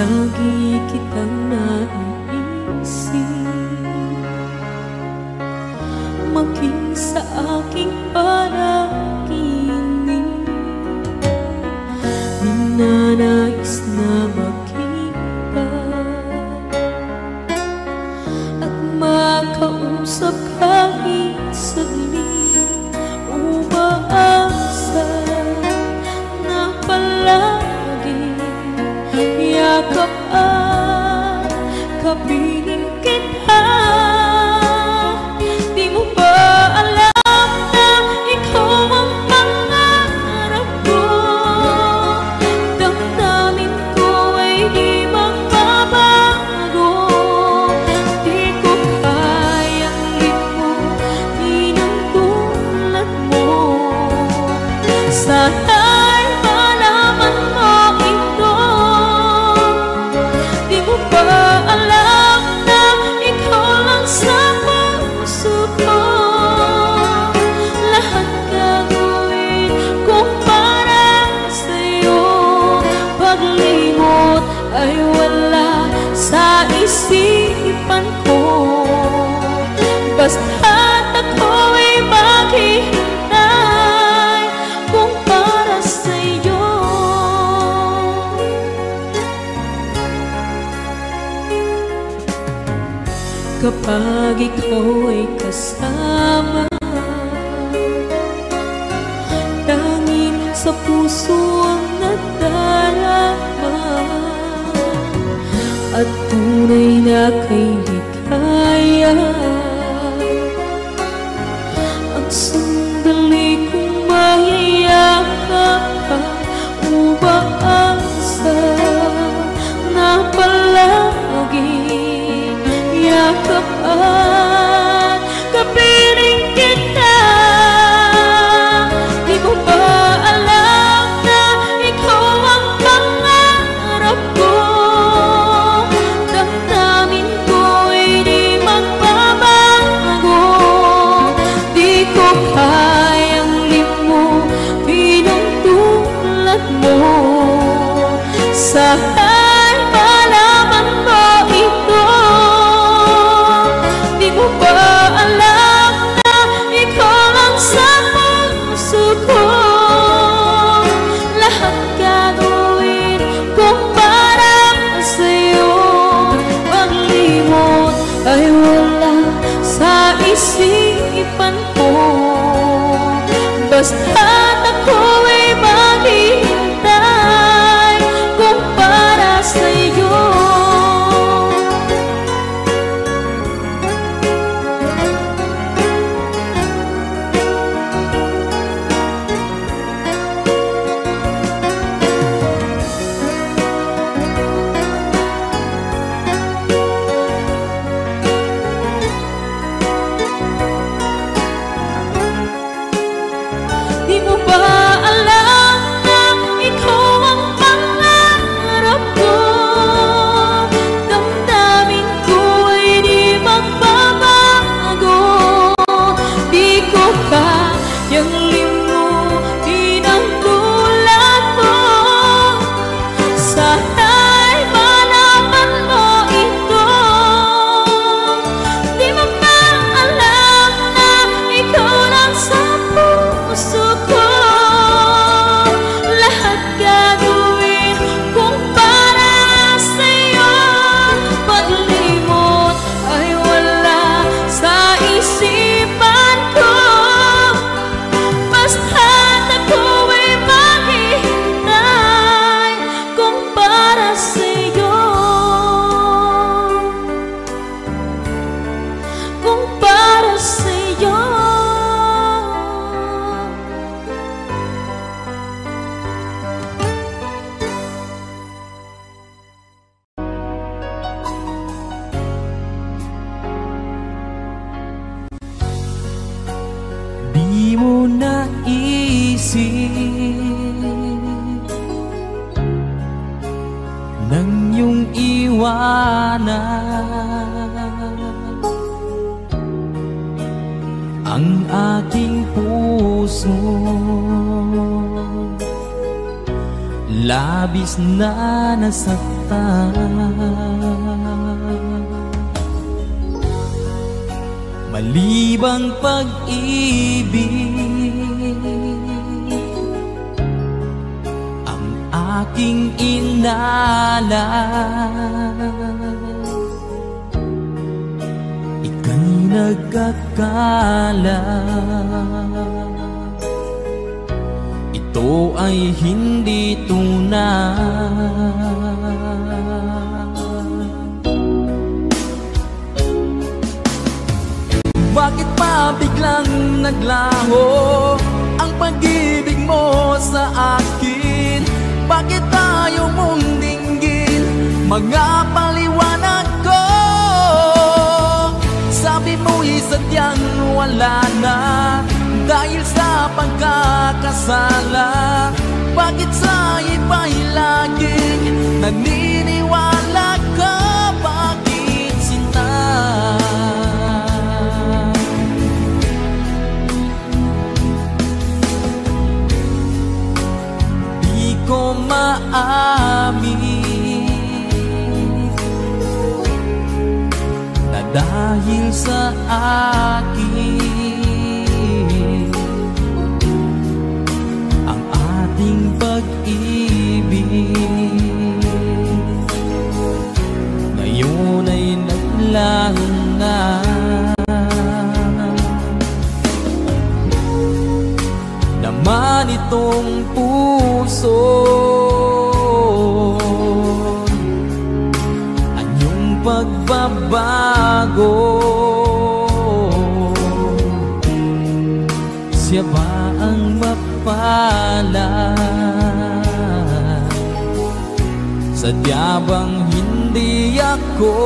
Lagi kitang naiisip, maging sa aking panaginip. Ninanais na makita at makausap kahit saglit. Umaasa na palagi yakap at kapiling kita. Di mo ba alam na ikaw ang pangarap ko? Damdamin ko ay di magbabago. Di ko kayang limutin ang tulad mo. Sana'y malaman mo ito. Di mo ba alam na ikaw lang sa puso ko? Lahat gagawin ko para sa'yo. Paglimot ay wala sa isipan ko. Basta't ako'y maghihintay kung para sa'yo. Kapag ikaw ay kasama, tanging sa puso ang nadarama, at tunay na kay ligaya. Ang sandali kong mayayakap ka, umaasa na palagi yakap at kapiling kita. Di mo ba alam na ikaw ang pangarap ko? Damdamin ko ay di magbabago. Di ko kayang limutin ang tulad mo. Sana'y malaman mo ito. Di mo ba alam na ikaw lang sa puso ko? Lahat gagawin ko para sa'yo. Paglimot ay wala sa isipan ko. Basta't ako'y maghihintay kung para sa'yo. Di mo ba alam na ikaw ang pangarap ko? Damdamin ko ay di magbabago. Di ko kayang limutin ang tulad mo. Sana'y malaman mo ito. Di mo ba alam na ikaw lang sa puso ko? Lahat gagawin kung para sa'yo. Paglimot ay wala sa isipan ko. Basta't ako'y maghihintay kung para sa'yo. Kung para sa'yo. Di mo naisip nang iyong iwanan ang aking puso. Labis na nasaktan sinta. Malibang pag-ibig ang aking inalay, ika'y nagkakala ito ay hindi tunay. Bakit pa biglang naglaho ang pag-ibig mo sa akin? Bakit tayo mong dinggin mga paliwanag ko? Sabi mo'y sadyang wala na dahil sa pagkakasala. Bakit sa iba'y laging naniniwala ka? Bakit sinta? Di ko maamin na dahil sa akin ang ating pag-ibig ngayon ay naglaho na. Naman itong puso anyong pagbabago, siya ba ang mapalad? Sadya bang hindi ako?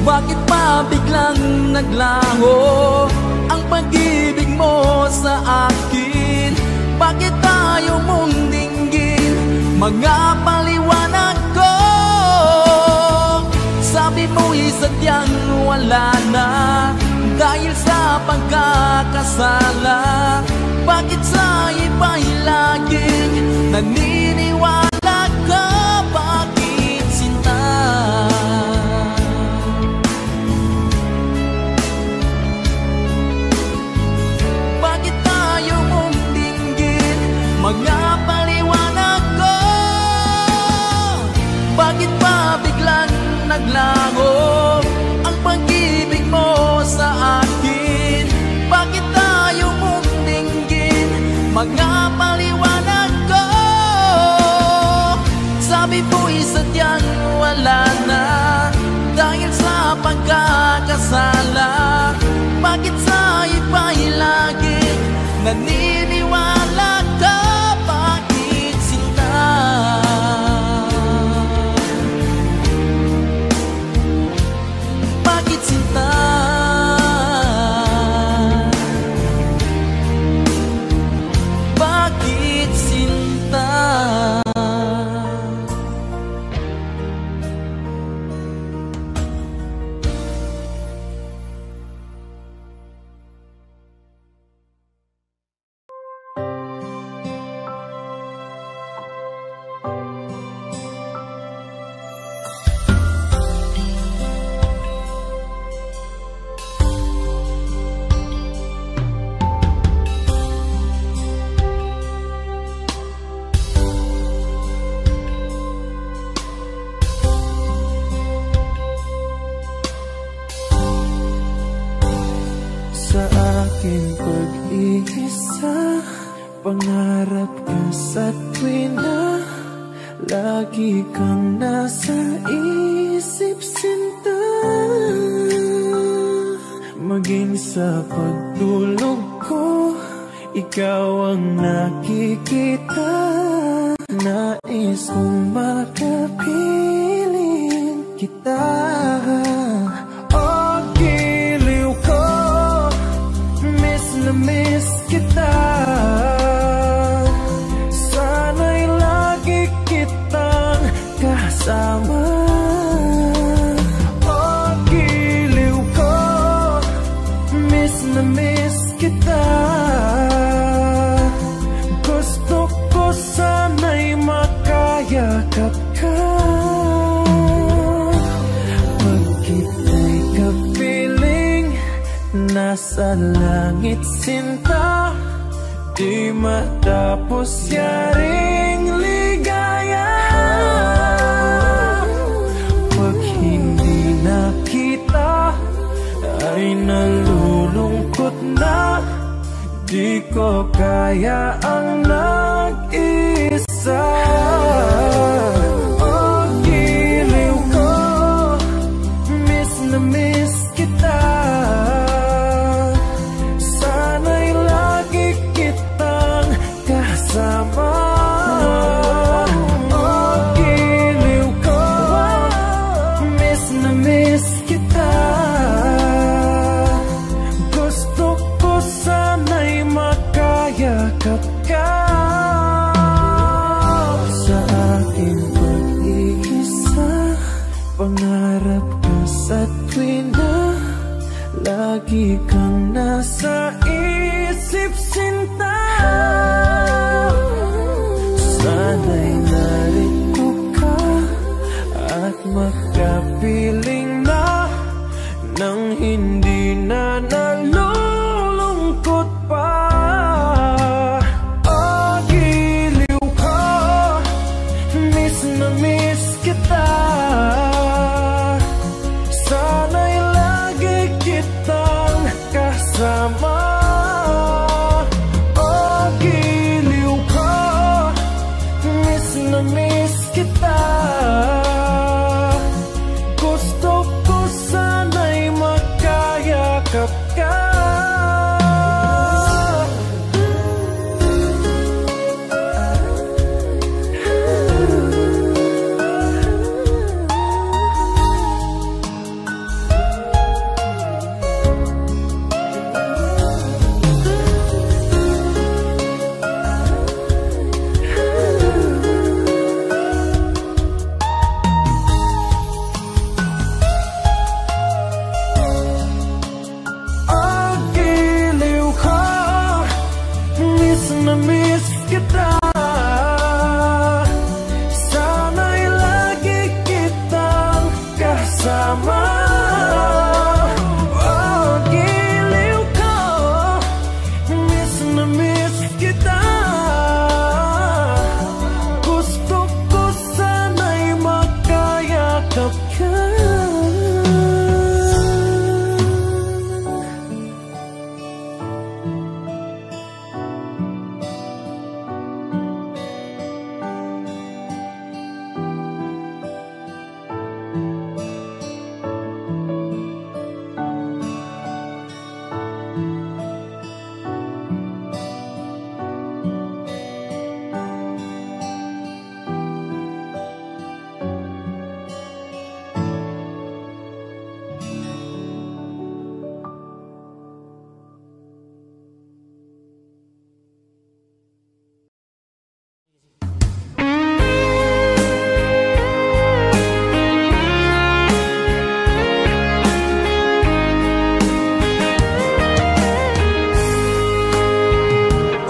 Bakit pa biglang naglaho ang pag-ibig mo sa akin? Bakit tayo mong dinggin mga paliwanag ko? Sabi mo'y sadyang wala na dahil sa pagkakasala. Bakit sa iba'y laging naniniwala ka? Bakit sinta? Bakit tayo mong dinggin mga paliwanag ko? Bakit pa biglang naglaho ang pag-ibig mo sa akin? Bakit tayo mong dinggin mga paliwanag ko? Sabi mo'y sadyang wala na dahil sa pagkakasala. Bakit sa iba'y laging naniniwala ka? Bakit sinta? Bakit sinta? Bakit sinta? Sa aking pag-iisa, pangarap ka sa tuwina, lagi kang nasa isip, sinta. Maging sa pagtulog ko, ikaw ang nakikita. Nais kong makapiling kita. Oh, giliw ko, miss na miss kita. Sana'y lagi kitang kasama. Oh, giliw ko, miss na miss kita. nasa langit sinta, di matapos yaring ligaya. Pag hindi nakita ay nalulungkot na, di ko kaya ang nag-isa. Oh, giliw ko, miss na miss kita. Sana'y lagi kitang kasama. Oh, giliw ko, miss na miss kita. Gusto ko sana'y makayakap ka. Sa aking pag-iisa, pangarap ka sa tuwina, lagi kang nasa isip sinta. Sana'y narito ka at makapiling na nang hindi na nalulungkot pa. Oh, giliw ko, miss na miss kita. Sana'y lagi kitang kasama. Oh, giliw ko, miss na miss kita. Gusto ko sana'y makayakap ka. Oh, giliw ko, miss na miss kita. Sana'y lagi kitang kasama. Oh, giliw ko, miss na miss kita. Gusto ko sana'y makayakap ka.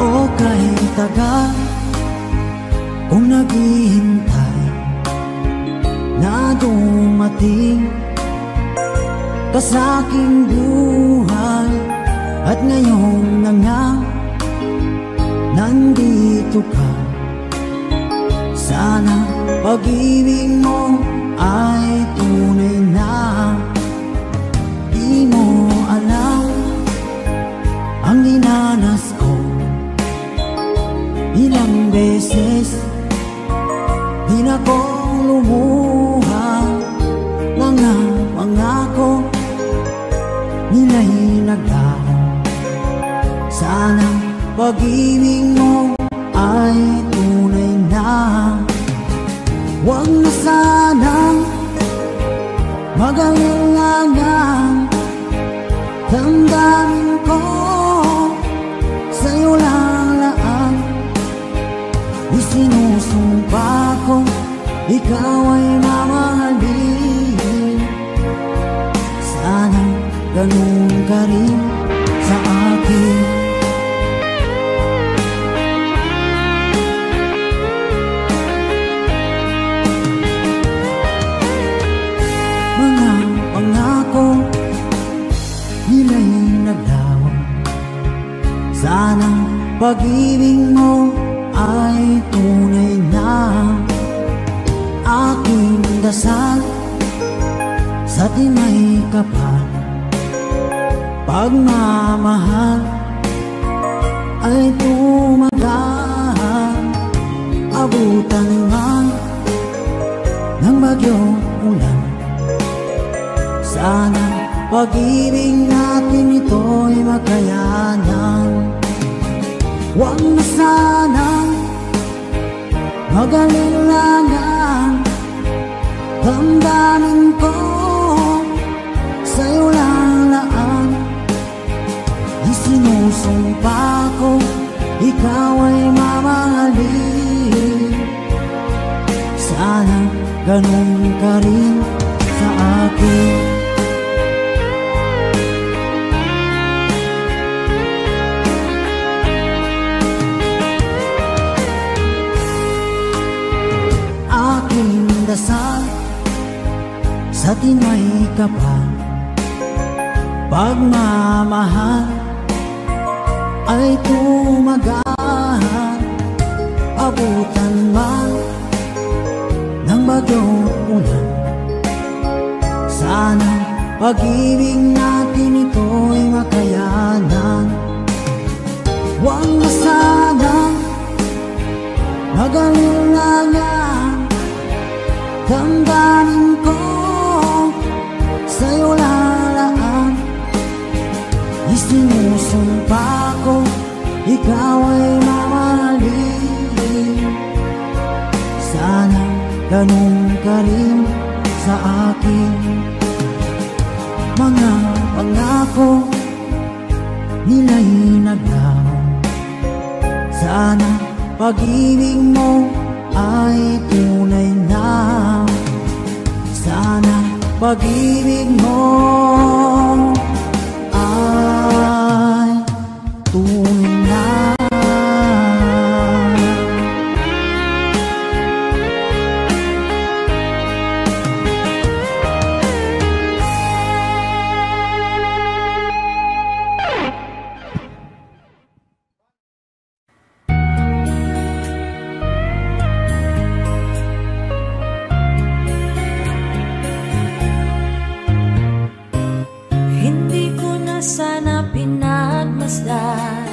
O kahit tagal kung naghihintay na dumating ka sa aking buhay, at ngayon na nga nandito ka. Sana pag-ibig mo ay tunay na. Di mo alam ang dinanas ko. Ilang beses di na ko lumuha, mga pangako nila'y naglaho. Sana pag-ibig mo ay tunay na. Huwag na sanang mag-alangan, damdamin ko sa'yo lang laan. Isinusumpa ko ikaw ay mamahalin. Sana ganun ka rin sa akin. Mga pangako nila'y naglaho. pag-ibig mo ay tunay na aking dasal sa timay kapal. Pagmamahal ay tumagal, abutan man ng bagyong ulan. Sana pag-ibig natin ito'y makayanan. Huwag na sanang mag-alilangan, damdamin ko sa'yo lang laan. Isinusumpa ko, ikaw ay mamahalin. Sana ganun ka rin sa akin. Aking dasal sa timay kapal, pagmamahal ay tumagal, abutan man ng bagyong ulan. Sana pag-ibig natin ito'y makayanan. Huwag na sanang mag-alilangan, damdamin ko sa'yo lalaan. Isinusumpa ko, ikaw ay mamahalin. Sana ganun ka rin sa akin. Mga pangako nila'y naglaho. Sana pag-ibig mo ay tunay na. Sana pag-ibig mo ay tunay na. Sana pinagmasdan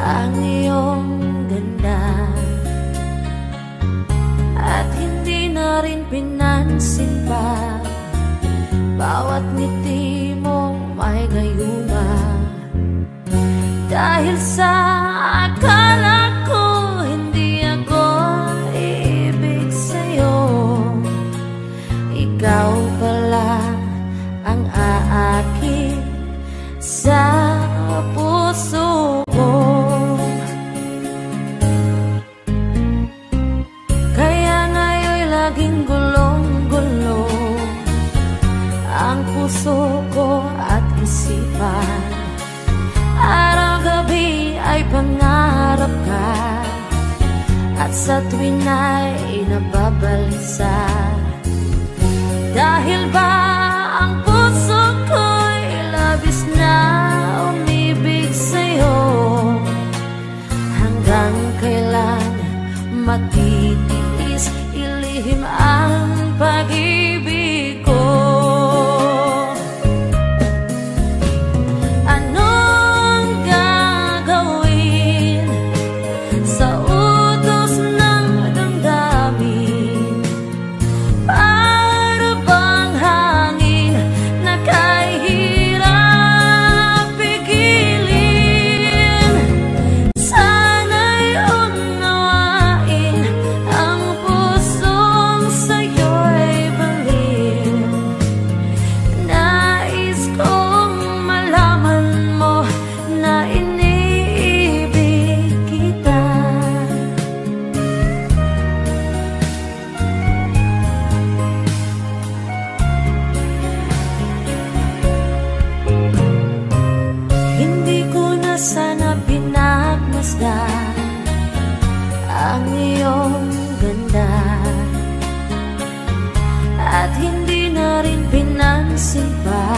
ang iyong ganda, at hindi na rin pinansin pa bawat ngiti mong may gayuma. Dahil sa akala ko hindi ako iibig sa'yo, ikaw pala ang aakin sa puso ko. Kaya ngayon'y laging gulong-gulo ang puso ko at isipan. Araw-gabi ay pangarap ka, at sa tuwin ay nababalisa. Dahil ba ang puso ko'y labis na umibig sa'yo? Hanggang kailan matitiis ilihim ang pag-ibig ko? Anong gagawin sa utos ng damdamin? Para bang hangin na kahirap pigilin? Sana'y unawain ang pusong sa'yo'y balin. Nais kong malaman mo na iniibig kita. Hindi ko na sana pinagmasdan ang iyong ganda, at hindi na rin pinansin pa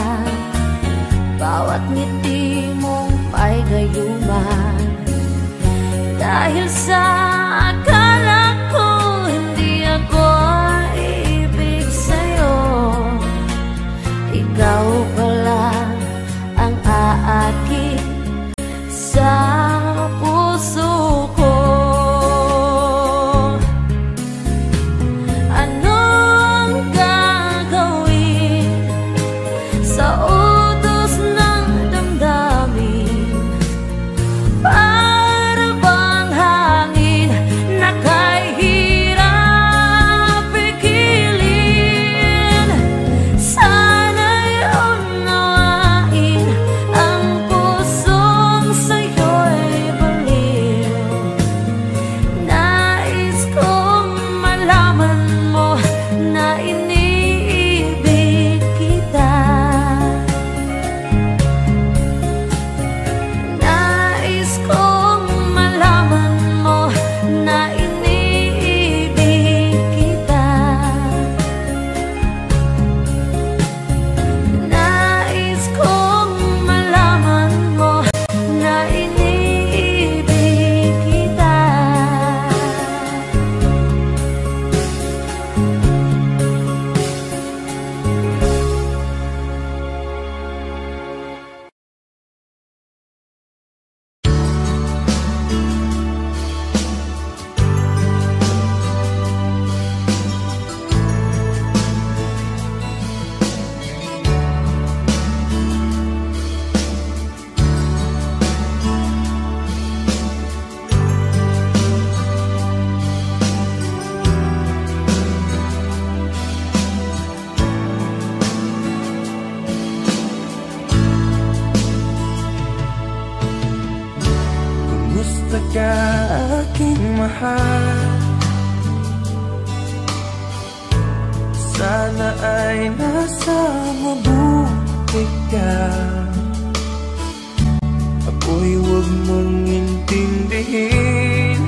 bawat ngiti mong may gayuma. Dahil sa akala ko hindi ako ibig sa'yo, ikaw pala ang aakit sa puso ko. Anong gagawin sa utos ng damdamin? Para bang hangin na kahirap pigilin? Sana'y unawain ang pusong sa'yo'y baliw. Nais kong malaman mo na iniibig kita. Nais kong malaman mo na iniibig kita. Nais kong malaman mo na iniibig kita. Kumusta ka aking mahal? Sana ay nasa mabuti ka. Ako'y huwag mong intindihin,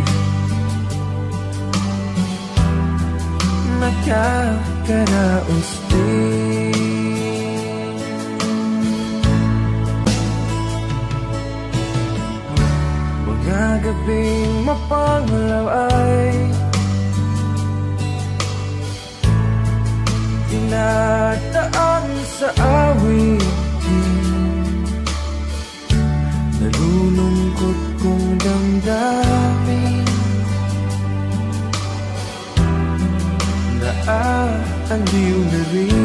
nakakaraos din. Mga gabing mapanglaw ay tinataan sa awitin. Nalulungkot kong damdamin, naaaliw na rin.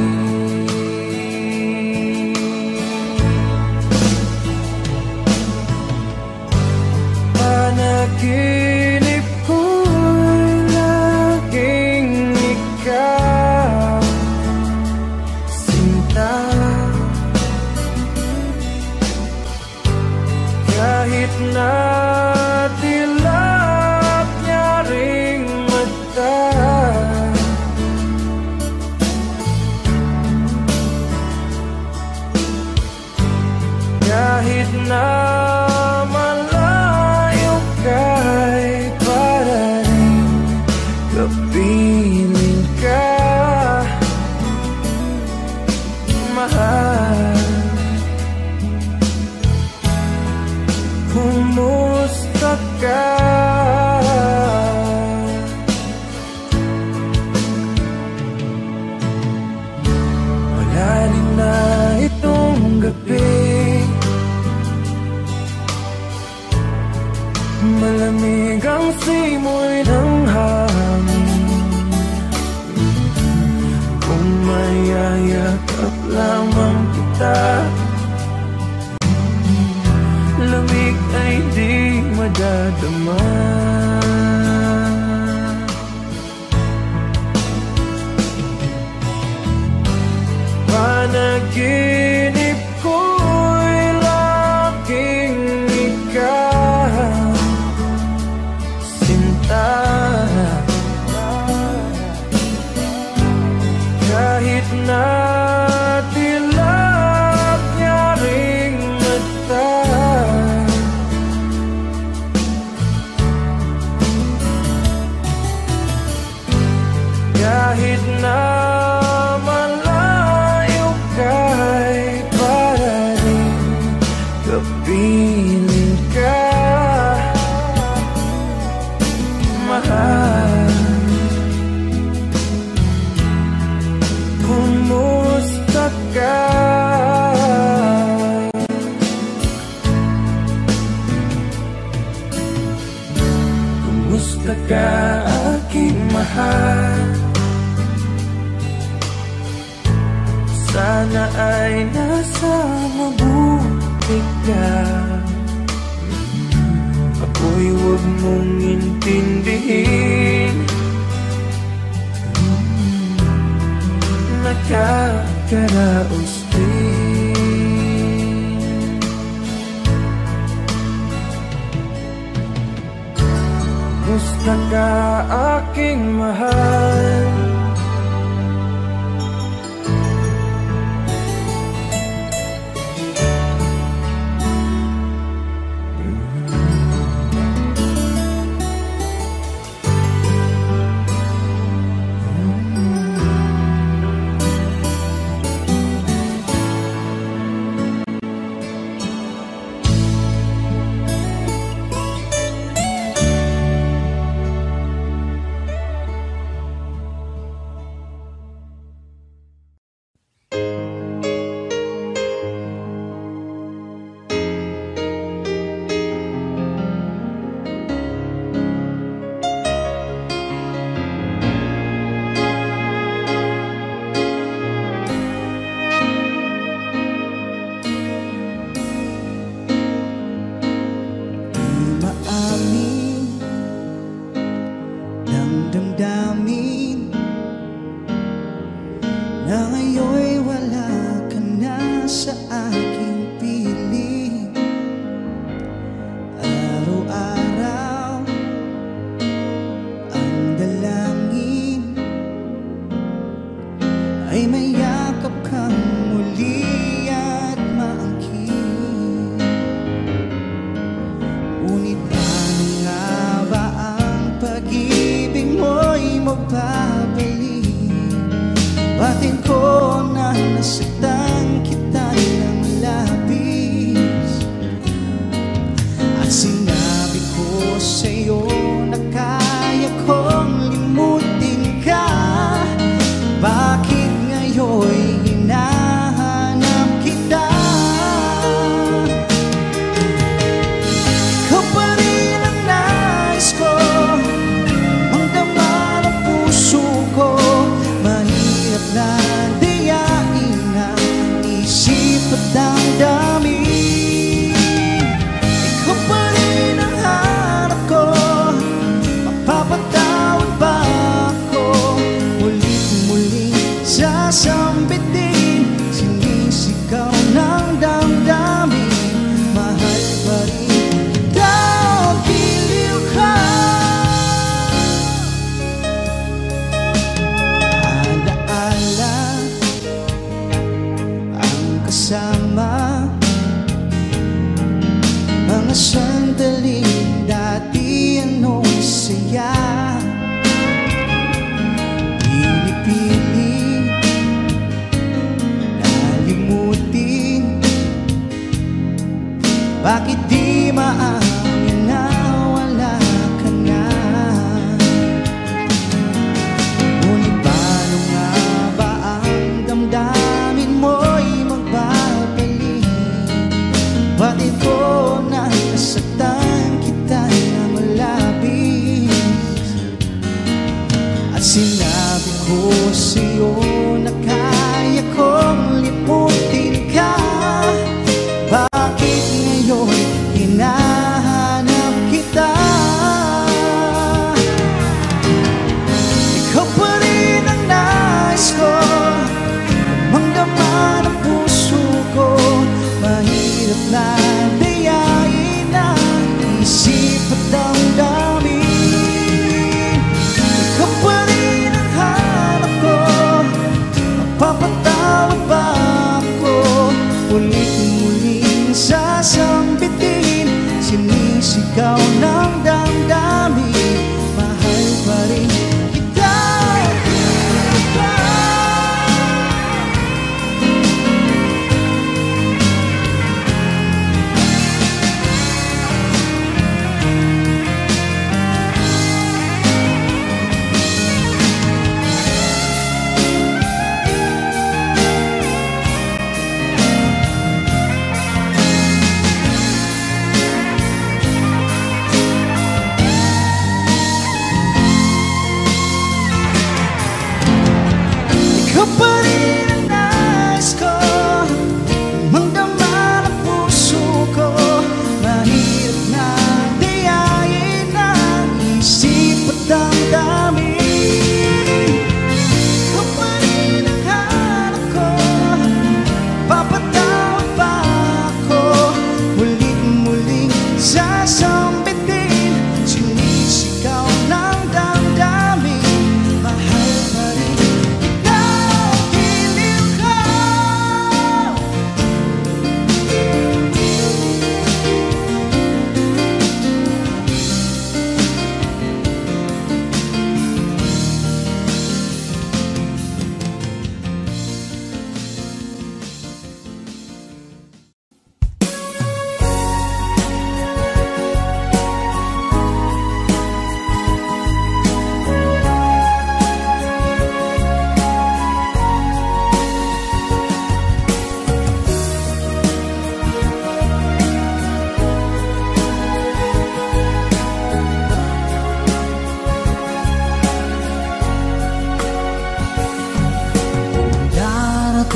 Panaginip ko'y laging ikaw, sinta. Kahit na dilap niya ring mata, kahit na malayo ka'y para rin kapiling ka, mahal. Kumusta ka? Malalim na itong gabi, malamig ang simoy ng hangin. Kung mayayakap lamang kita, lamig ay di madadama. Panaginip ko'y laging ikaw, sinta. Kahit na dilap niya ring mata, kahit na malayo ka'y para rin kapiling ka, Sana ay nasa mabuti ka. Ako'y huwag mong intindihin. Nakakaraos din. Gusto ka aking mahal.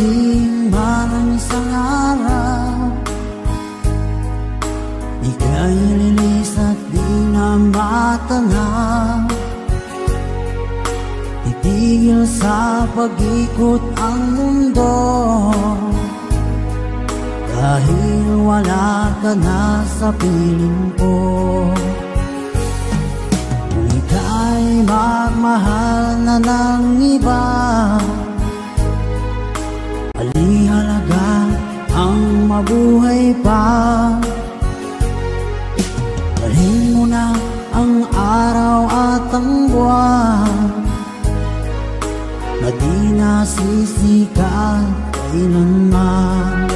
dumating man ang isang araw, ika'y lilis at di na matanaw. Titigil sa pag-ikot ang mundo, dahil wala ka na sa piling ko. Kung ika'y magmahal na ng iba, alihalaga ang mabuhay pa. Dalhin mo na ang araw at ang buwan, na di nasisikat kailanman.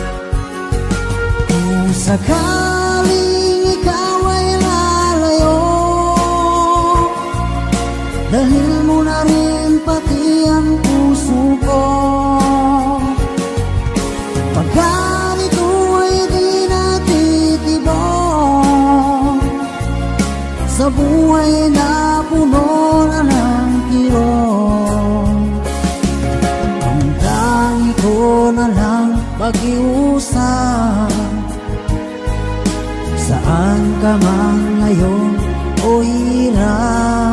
Kung sakaling ikaw ay lalayo, dalhin mo na rin pati ang puso ko. Pagkat ito ay di natitibok sa buhay na puno na ng kirot, ang tangi ko na lang pag-iusap. Saan ka man ngayon o hirap,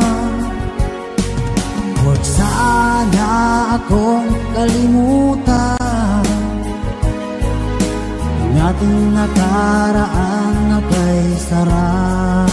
huwag sana akong kalimutan. Ang ating nakaraan na kay sarap.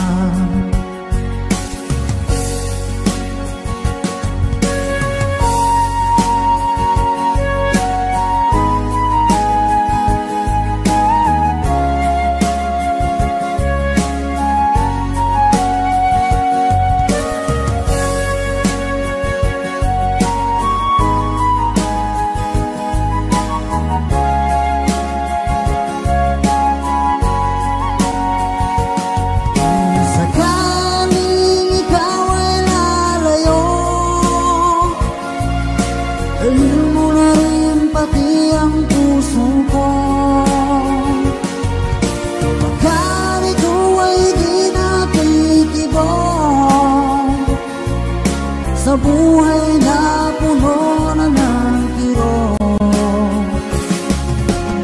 Sa buhay na puno na ng kirot,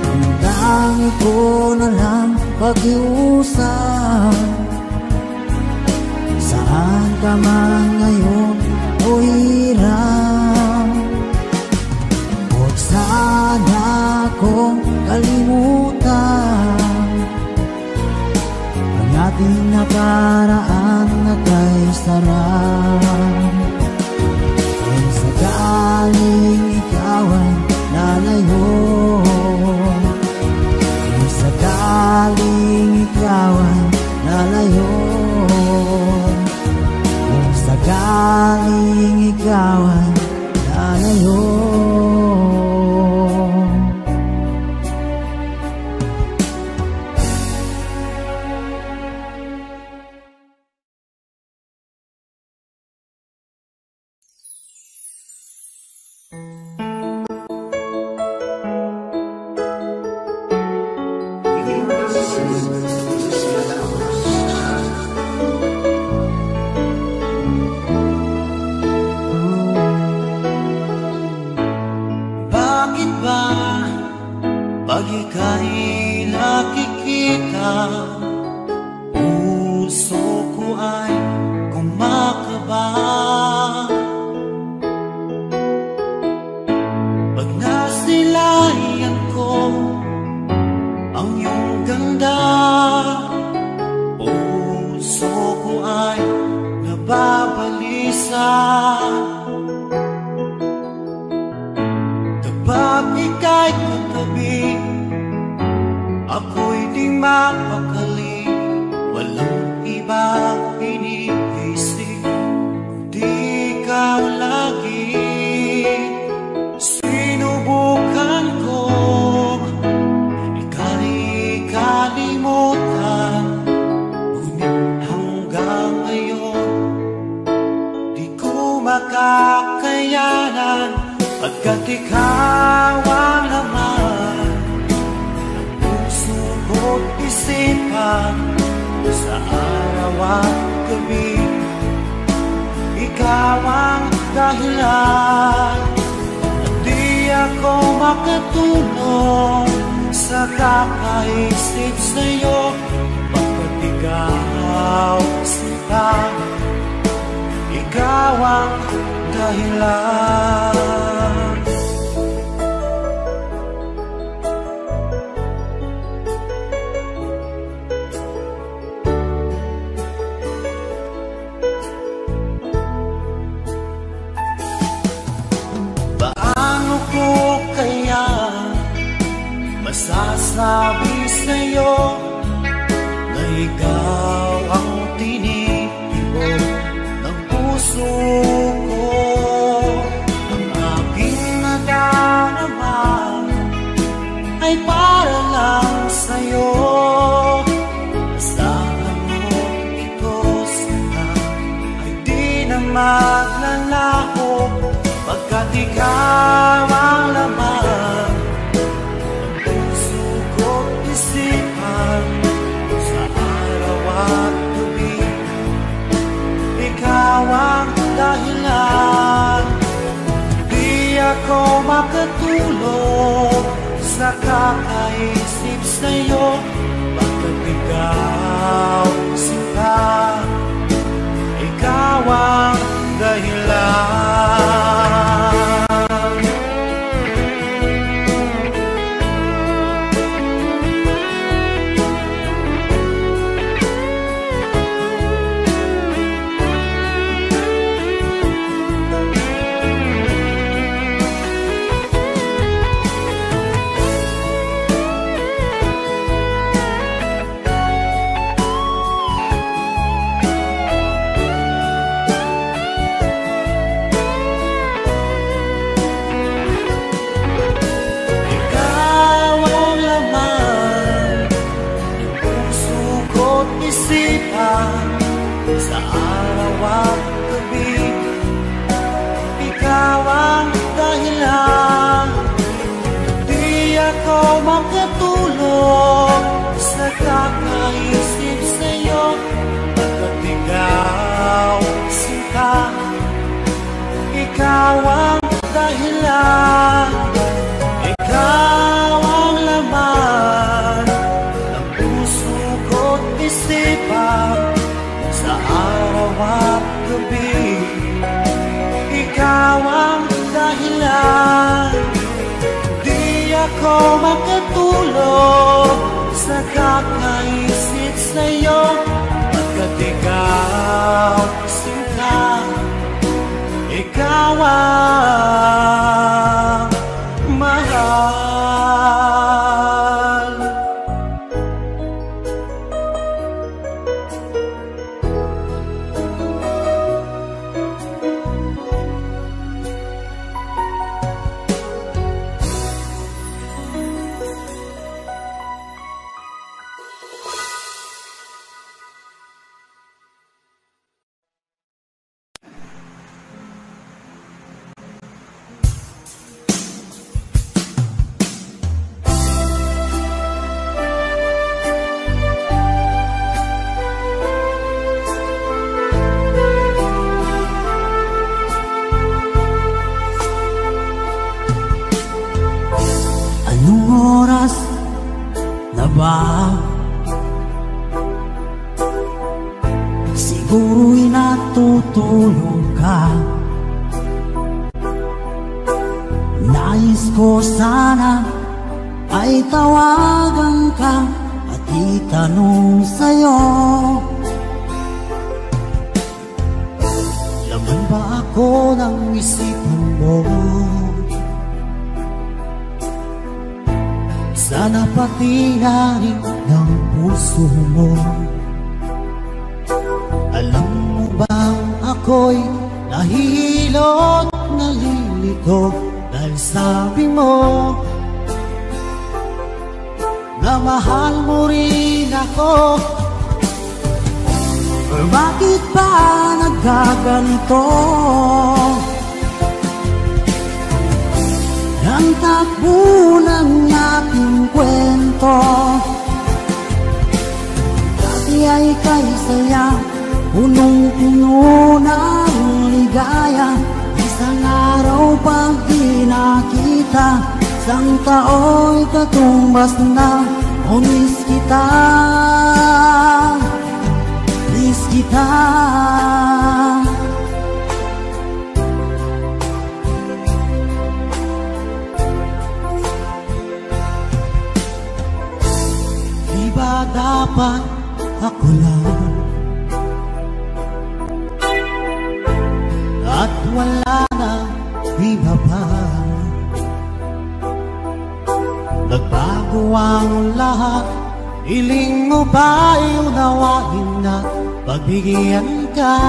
ang tangi ko na lang pag-iusap. Saan ka man ngayon o hirap, huwag sana akong kalimutan. Ang ating nakaraan na kay sarap. Sakaling ikaw ay lalayo, sakaling ikaw ay lalayo, sakaling ikaw ay lalayo. Bakit ba pag ika'y nakikita, puso ko ay kumakaba? Pag nasilayan ko ang iyong ganda, puso ko ay nababalisa. Kapag ika'y katabi, ako'y di mapakali. Walang iba iniisip, di ikaw lagi. Sinubukan ko ika'y kalimutan, ngunit hanggang ngayon di ko makakayanan. Pagkat ikaw ang laman ng puso ko't isipan, sa araw at gabi, ikaw ang dahilan. At di ako makatulong sa kakaisip sa'yo, pagkat ikaw sinta, ikaw ang dahilan. Paano ko kaya masasabi sa'yo na ikaw ang tinitibok ng puso ko? Ang aking nadarama ay para lang sa'yo. Asahan mo ito sana ay di na maglalaho, pagkat ikaw ang laman ng puso ko't isipan sa araw at gabi. Ikaw ang dahilan, di ako makatulog sa kakaisip sa'yo, pagkat ikaw sinta, ikaw ang dahilan. Sa araw at gabi, ikaw ang dahilan, di ako makatulog sa kakaisip sa'yo, pagkat ikaw sinta, ikaw ang dahilan, ikaw ang laman ng puso ko't isipan sa araw at gabi. Ikaw ang dahilan, di ako makatulog sa kakaisip sa'yo, pagkat ikaw sinta, ikaw ang mahal. Siguro'y natutulog ka. Nais ko sana ay tawagan ka at itanong sa'yo, laman ba ako ng isipan mo? Sana pati na rin ng puso mo. Alam mo bang ako'y nahihilo at nalilito dahil sabi mo na mahal mo rin ako. Pero bakit ba nagkaganito? Ang takbo ng ating kwento, dati ay kay saya, punong-puno ng ligaya. Isang araw pag di nakita, Isang tao'y katumbas na, o miss kita, miss kita. Di ba dapat ako lang at wala na iba pa? Nagbago ang lahat, hiling mo ba'y unawain na pagbigyan ka?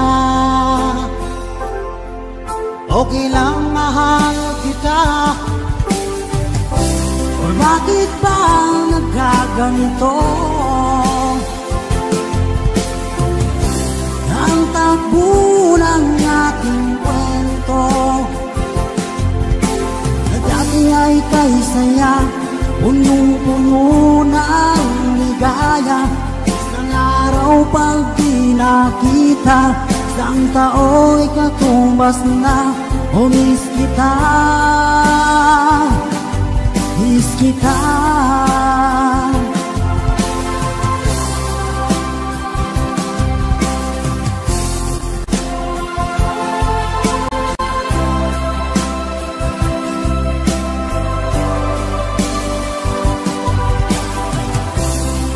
Okay lang mahal kita. Or bakit ba nagkaganito? Ang takbo ng ating kwento, na dati ay kay saya, punong-puno ng ligaya. Isang araw pag di nakita, isang tao'y katumbas na, o miss kita, miss kita.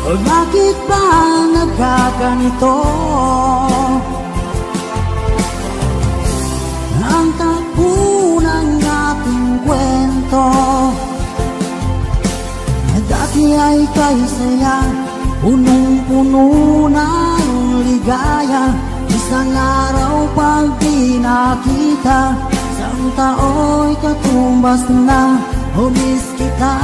O bakit ba nagkaganito? Ang takbo ng ating kwento, na dati ay kay saya, punong-puno ng ligaya. Isang araw pag di nakita, isang tao'y katumbas na, o miss kita,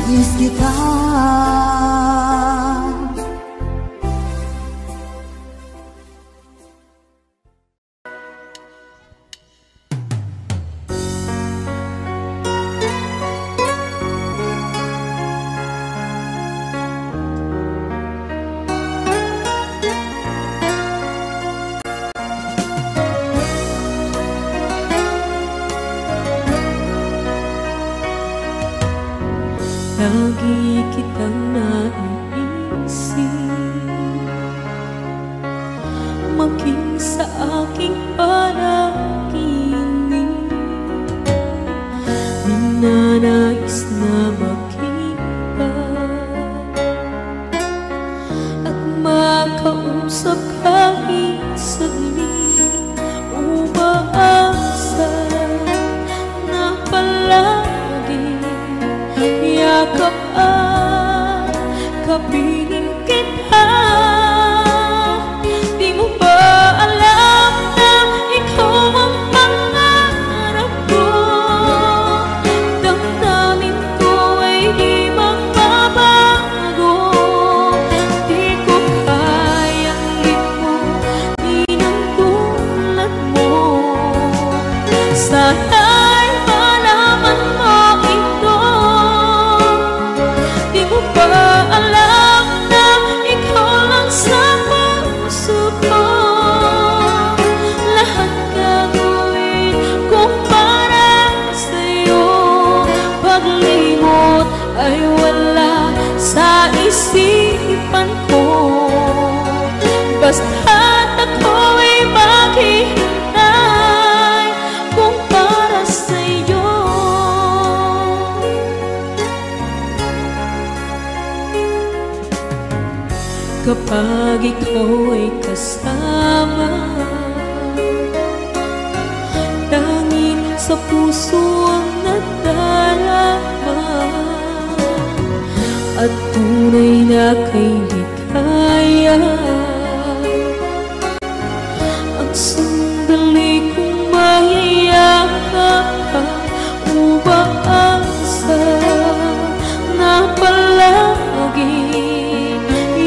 miss kita. Lagi kitang naiisip, maging sa aking panaginip. Ninanais na makita at makausap kahit saglit. Umaasa na palagi yakap at kapiling kita. Di mo ba alam na ikaw ang pangarap ko? Damdamin ko ay di magbabago. Di ko kayang limutin ang tulad mo. Sana'y malaman mo ito. Di mo ba alam na ikaw lang sa puso ko? Lahat gagawin kung para sa'yo. Paglimot ay wala sa isipan ko. Basta't ako'y maghihintay kung para sa'yo. Kapag ikaw ay kasama, tanging sa puso ang nadarama, at tunay na kay likaya. Ang sandali kong mayayakap ka, umaasa na palagi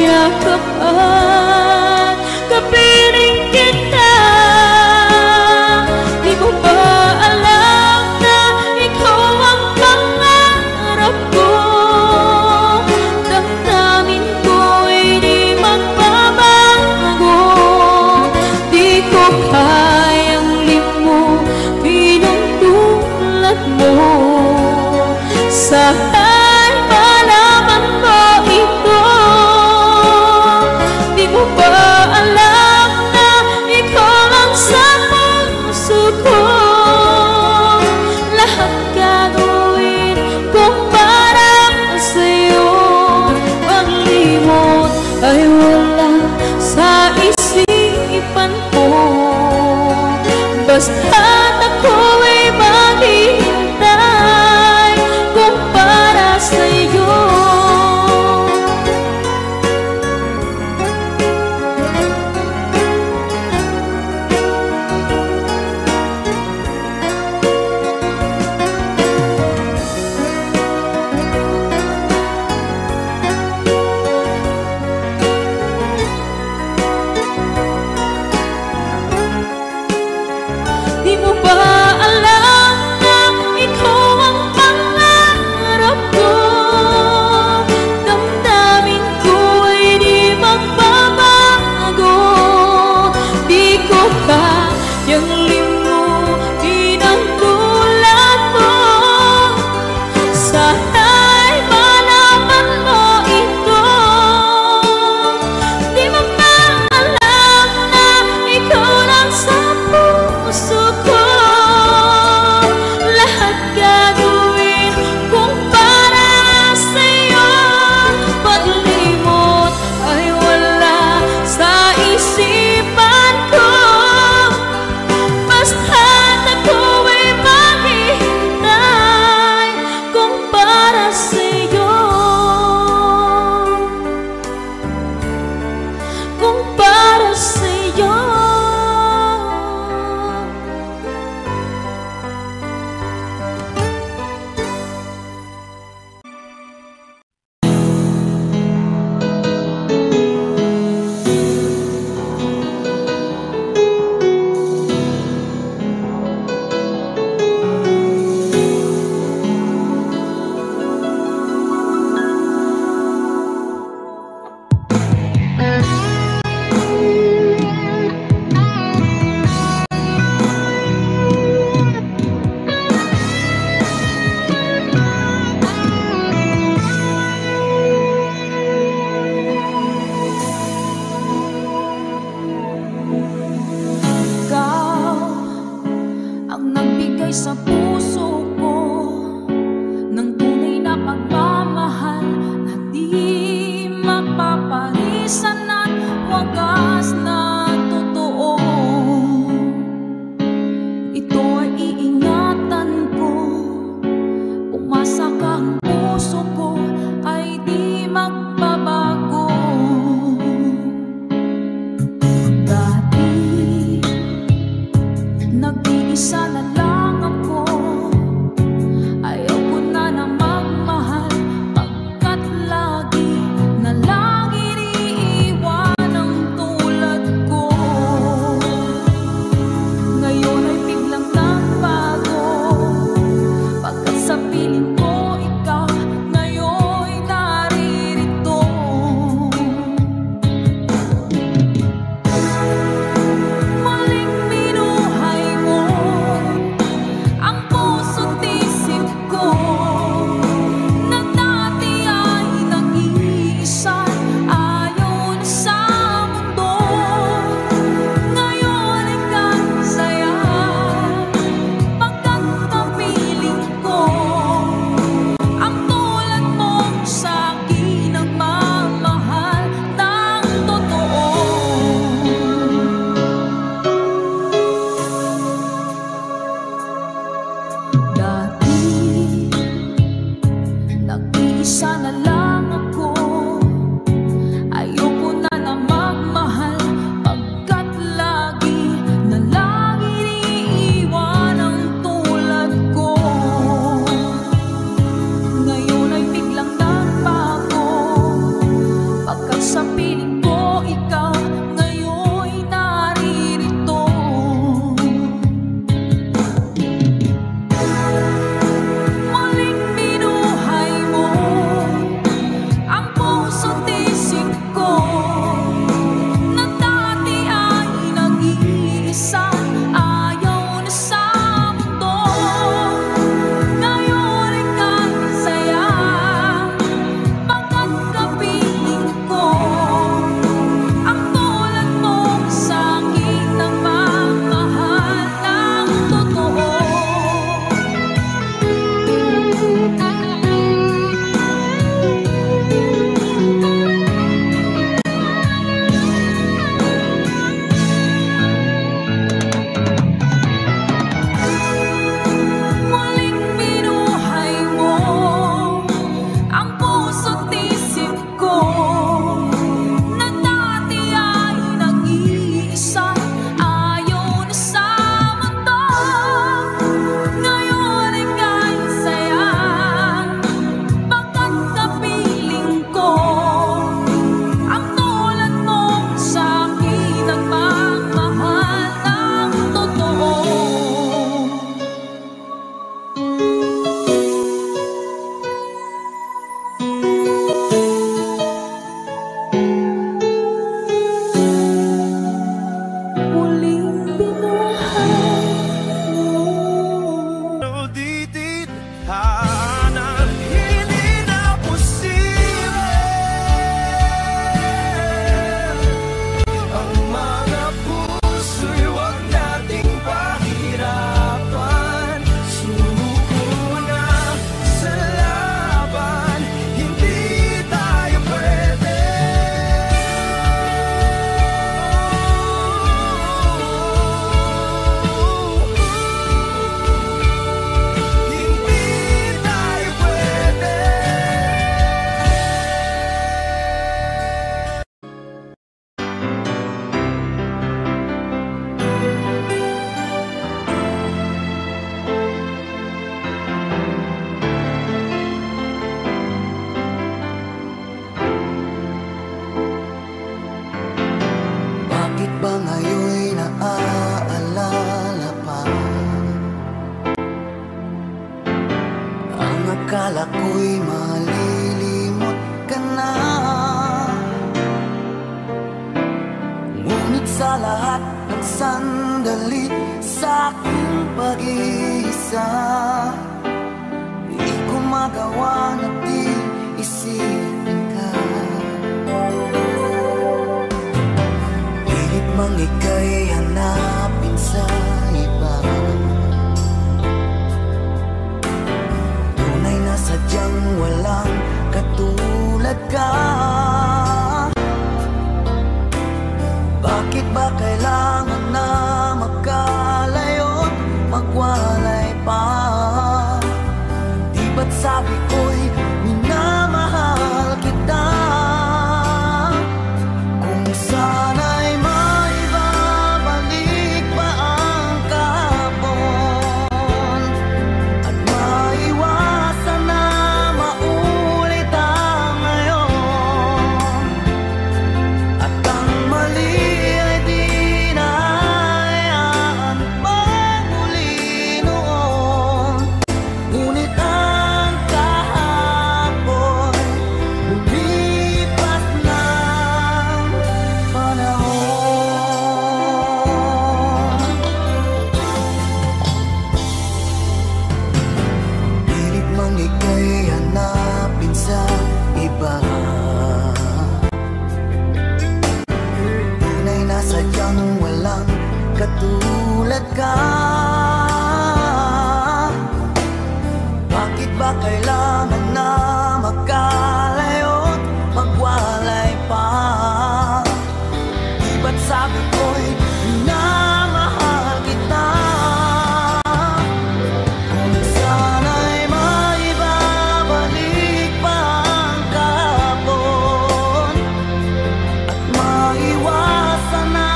yakap at kapiling kita. Di mo ba alam na ikaw ang pangarap ko? Damdamin ko Sana'y malaman mo ito. Di mo ba alam na ikaw lang sa puso ko? Lahat gagawin kung para sa'yo. Paglimot ay wala sa isipan ko. Basta't ako'y maghihintay kung para sa'yo. Di mo tadhana, hindi na posible ang mga puso'y wag nating pahirapan. Suko na sa laban, hindi tayo pwede. Bakit ba ngayon'y naaalala pa ang akala ko'y malilimot ka na? Ngunit sa lahat ng sandali sa aking pag-iisa, di ko magawa na di isipin ka. Pilit mang ika'y hanapin sa iba, tunay na sadyang walang katulad ka. Bakit ba kailangan na magkalayo't magwalay pa? Di ba't sabi ko'y minamahal kita? Kung sana'y maibabalik pa ang kahapon at maiwasan na maulit ang ngayon, at ang mali ay di na hayaan magmuli noon. Ngunit ang kahapon lumipas ng panahon. Pilit mang ika'y hanapin sa iba, tunay na sadyang walang katulad ka. Bakit ba kailangan na magkalayo't magwalay pa? Di ba't sabi ko'y minamahal kita? Kung sana'y maibabalik pa ang kahapon at maiwasan na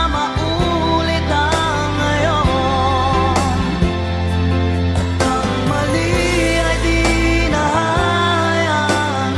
maulit ang ngayon, at ang mali ay di na hayaan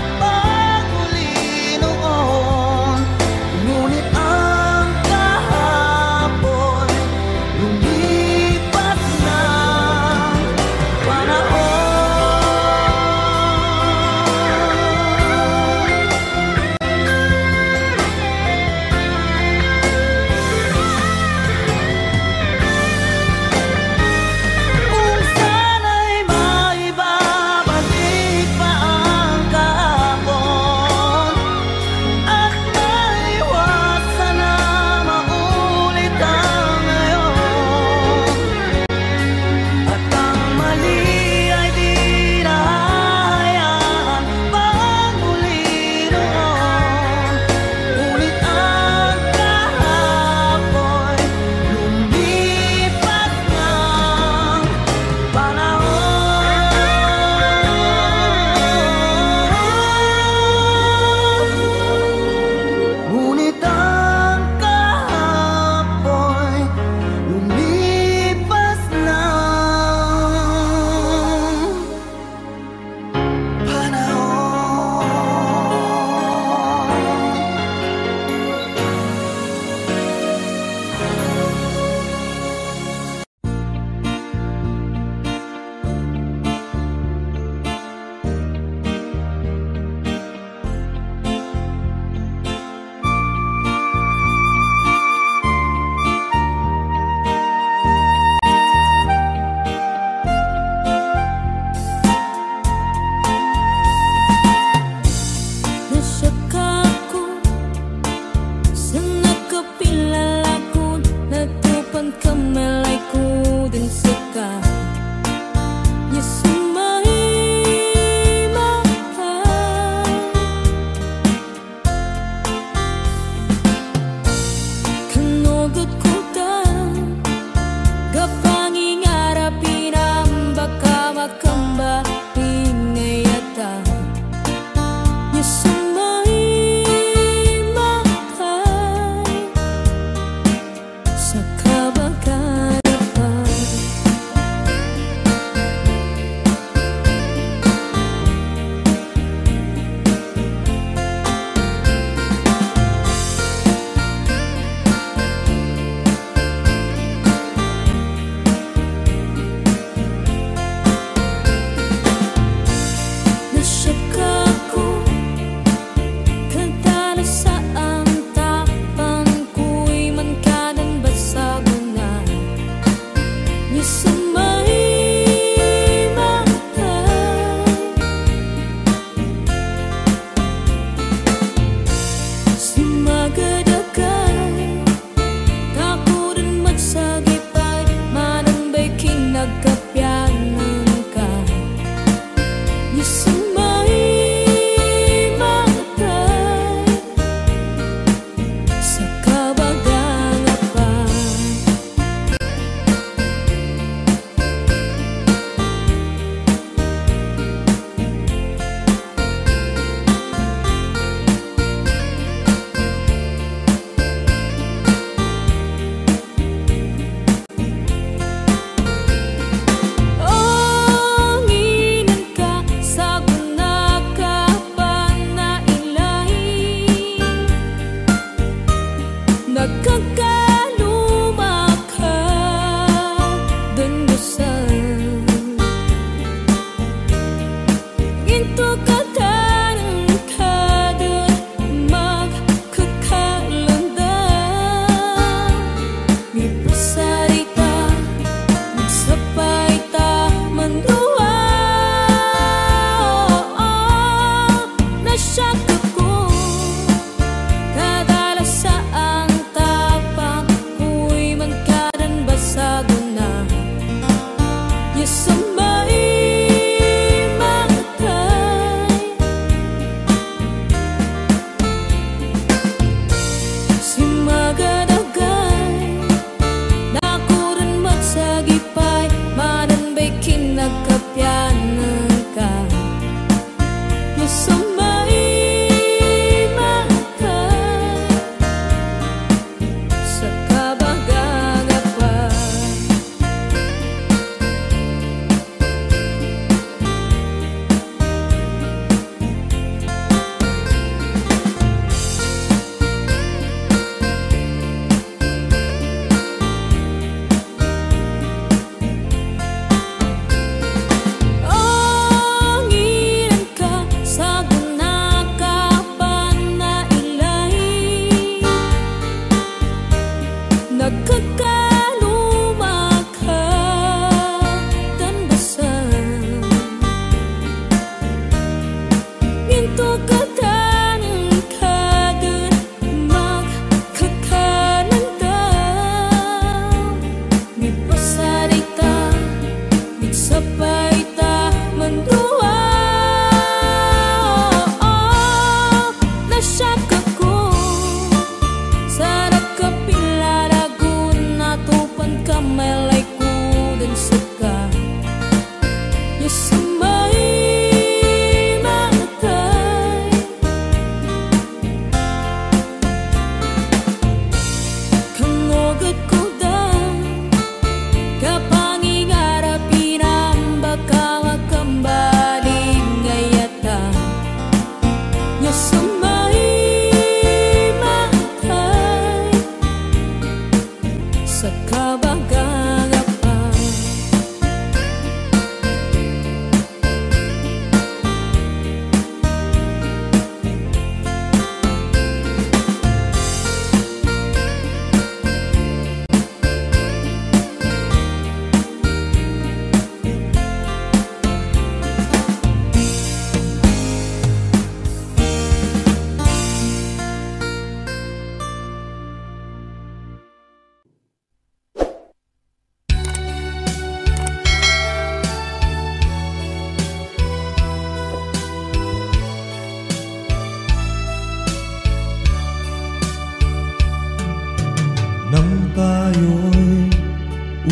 tayo'y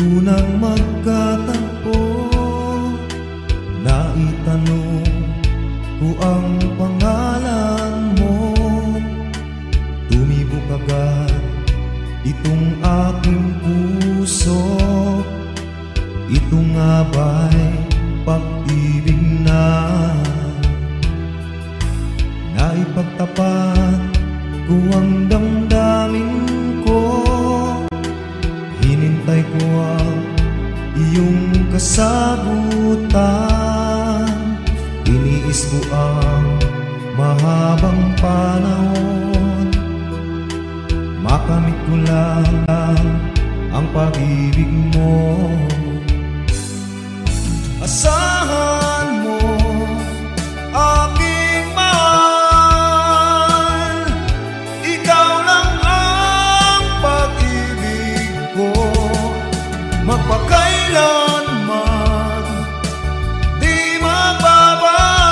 unang magkatagpo, naitanong ko ang pangalan mo. Tumibok agad itong aking puso, ito nga ba'y pag-ibig na naipagtapat ko ang damdamin ko? Hinintay ko ang iyong kasagutan, iniis ko ang mahabang panahon, makamit ko lang ang pag-ibig mo. Asahan mo aking mahal, ikaw lang ang pag-ibig ko, magpakailanman di magbabago.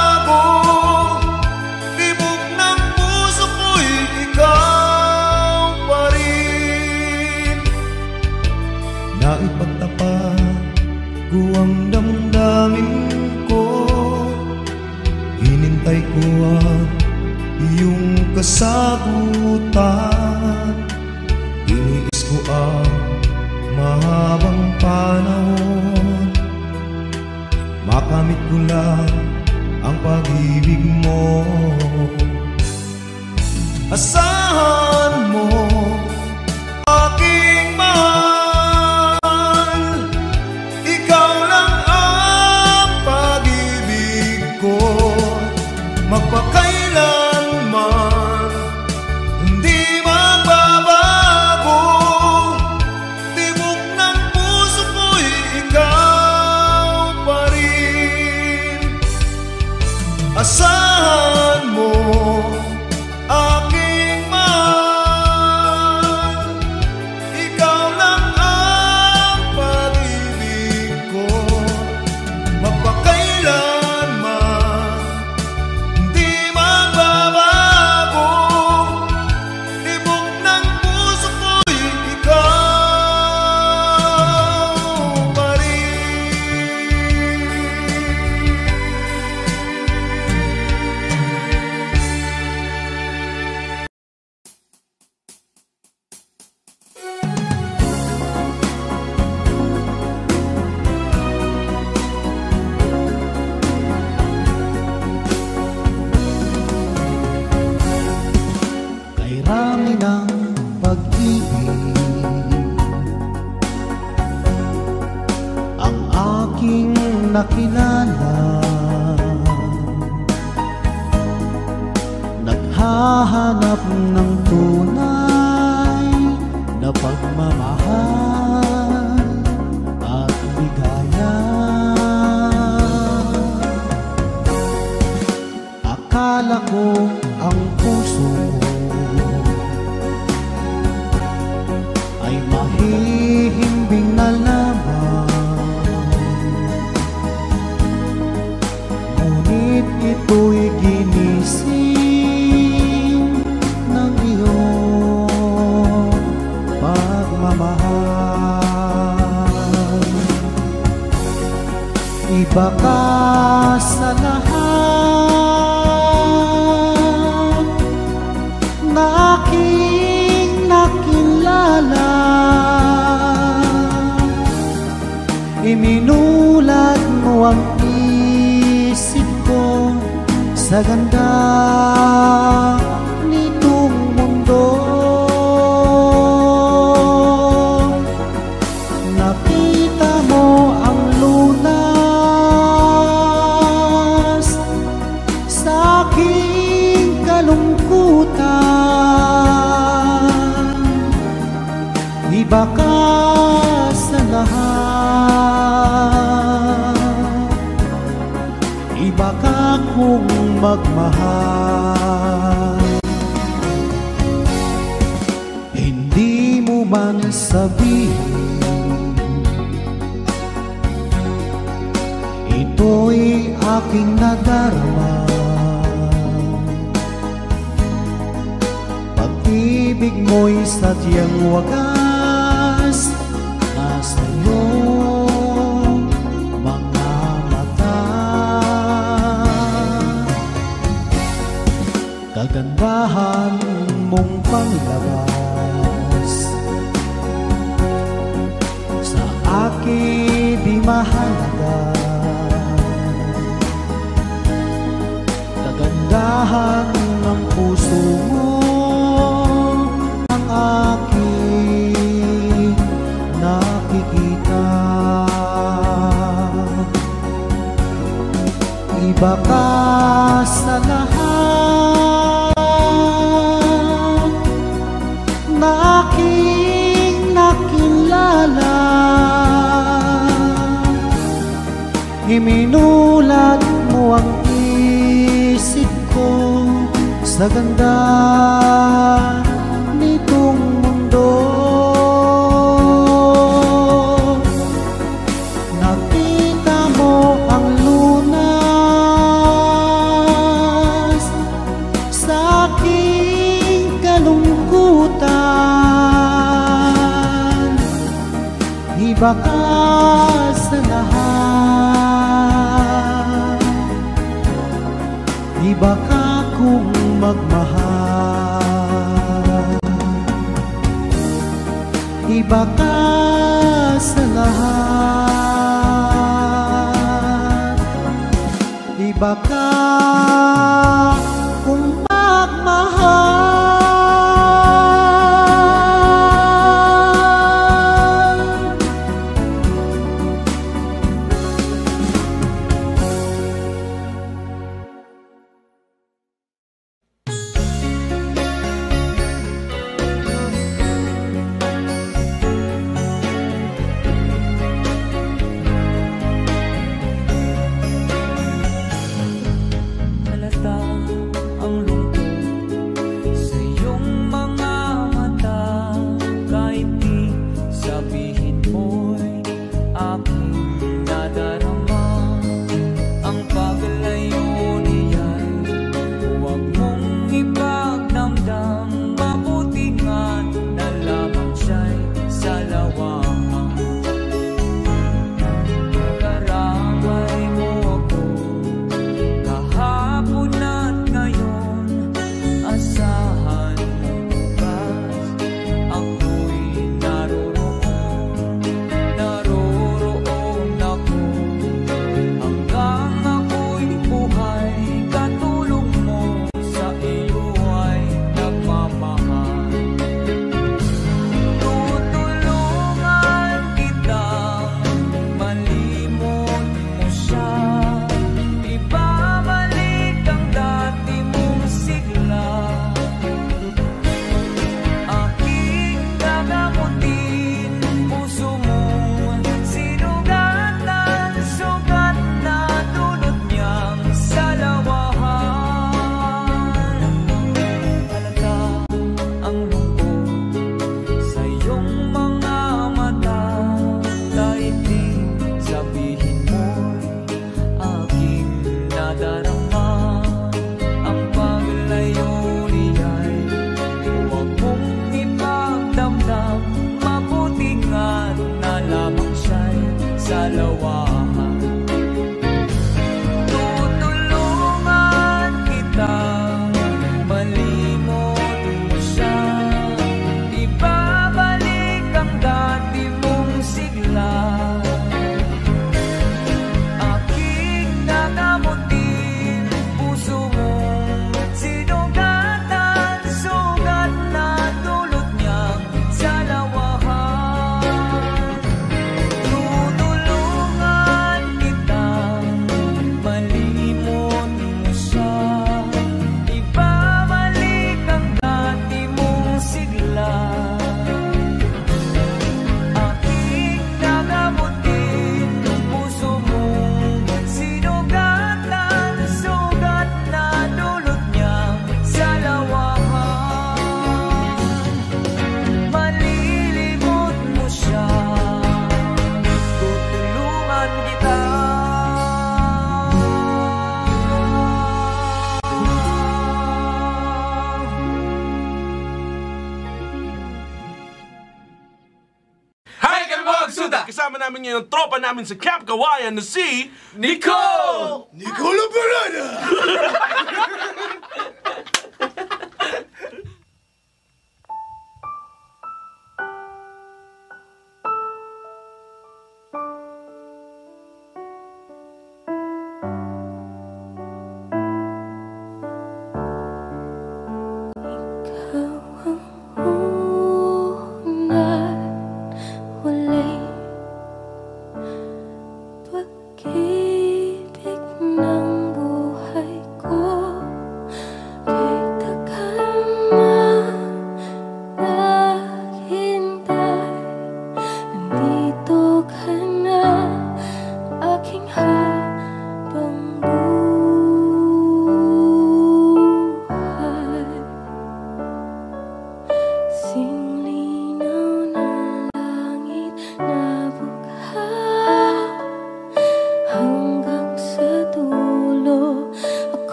hinintay ko ang iyong kasagutan. Iniis ko ang mahabang panahon, makamit ko lang ang pag-ibig mo. Asahan mo aking mahal, ikaw lang ang pag-ibig ko. Magpakailanman hindi magbabago, tibok ng puso ko'y ikaw pa rin. Asahan mo aking mahal, ikaw lang ang pag-ibig ko. Magpakailanman hindi magbabago, tibok ng puso ko'y ikaw pa rin. Kay rami ng pag-ibig ang aking nakilala, naghahanap ng tunay na pagmamahal at ligaya. Akala ko ang puso mo ay mahihimbing na lamang, ngunit ito'y ginising ng iyong pagmamahal. Iba ka sa lahat na aking nakilala, iminulat mo ang isip ko sa ganda nitong mundo. Nakita mo ang lunas sa aking kalungkutan. Iba ka sa lahat, iba ka kung magmahal. Hindi mo man sabihin, ito'y aking nadarama. Pag-ibig mo'y sadyang wagas nasa iyong mga mata. Kagandahan mong panglabas sa akin di mahalaga. Kagandahan ng puso mo ang aking nakikita. Iba ka sa lahat na aking nakilala, iminulat mo ang isip ko sa ganda nitong mundo. Nakita mo ang lunas sa aking kalungkutan. Iba ka sa lahat, iba ka kung magmahal. Iba ka sa lahat. Iba ka kung magmahal. Kasama namin ngayon ang tropa namin sa Camp Kawayan na si Nico! Nicola Parada! Pag-ibig ng buhay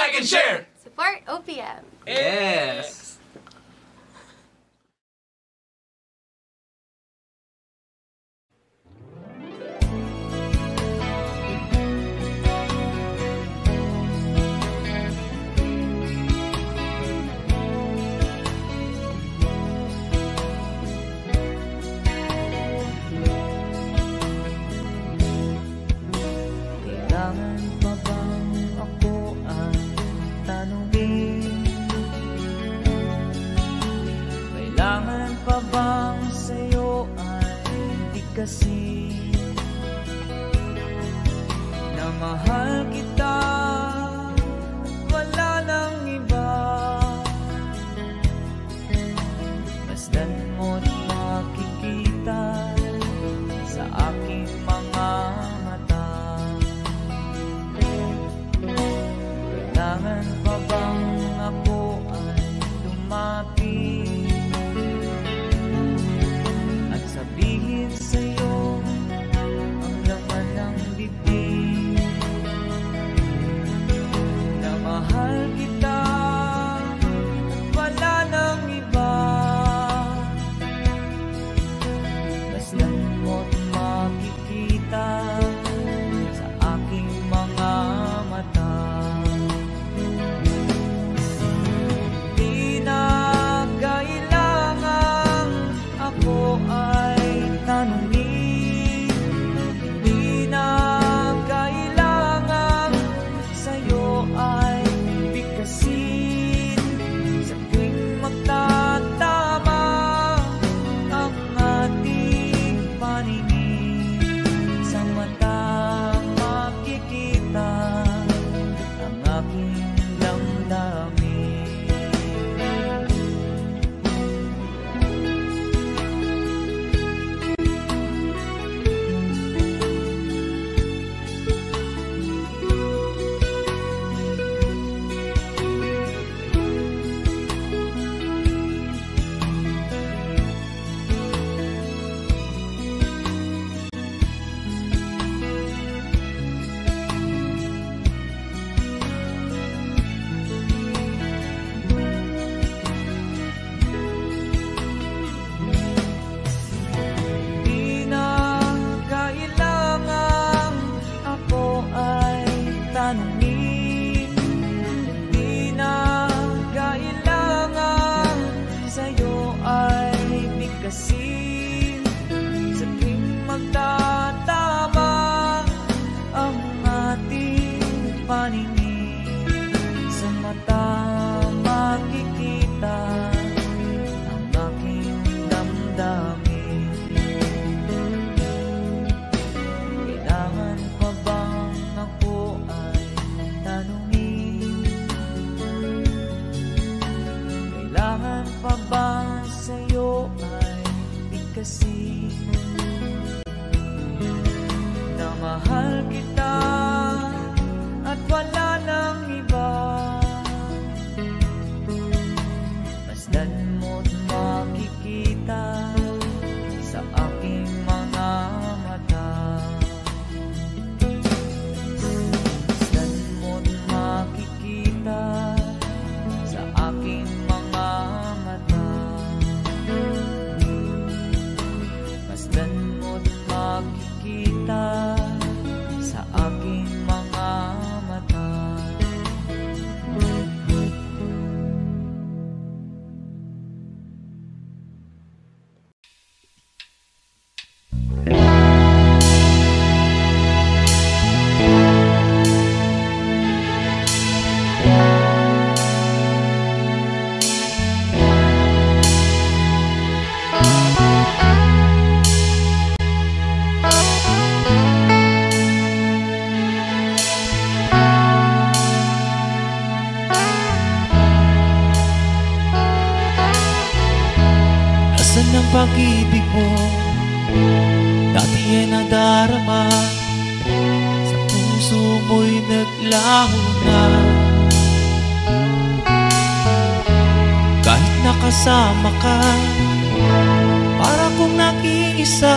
like, and share! Support OPM! Yes! Kailangan pa bang ako ang tanungin? Kailangan pa bang sa'yo ay bigkasin? Na mahal kita, wala nang iba. Masdan mo't makikita sa aking mga mata. Kailangan pa bang ako ay lumapit at sabihin sa'yo ang laman ng bibig na mahal kita, wala nang iba. Bastan mo't makikita sa aking mga mata. Di na kailangang ako ay tanungin, di na kailangang sa'yo ay bigkasin. Sa tuwing magtatama ang ating paningin, sa mata makikita ang aking damdamin. Di na kailangang ako ay tanungin, di na kailangang sa'yo ay bigkasin. Sa tuwing magtatama ang ating paningin, sa mata makikita ang aking damdamin. Kailangan pa bang ako ay tanungin? Kailangan pa ba sa'yo ay bigkasin? Na mahal kita at wala nang iba. Masdan mo't makikita sa aking mga mata. Masdan mo't makikita sa aking mga mata. Masdan mo't makikita sa aking mga mata. Nasaan ang pag-ibig mo? Dati ay nadarama, sa puso mo'y naglaho na. Kahit nakasama ka, para kong nag-iisa,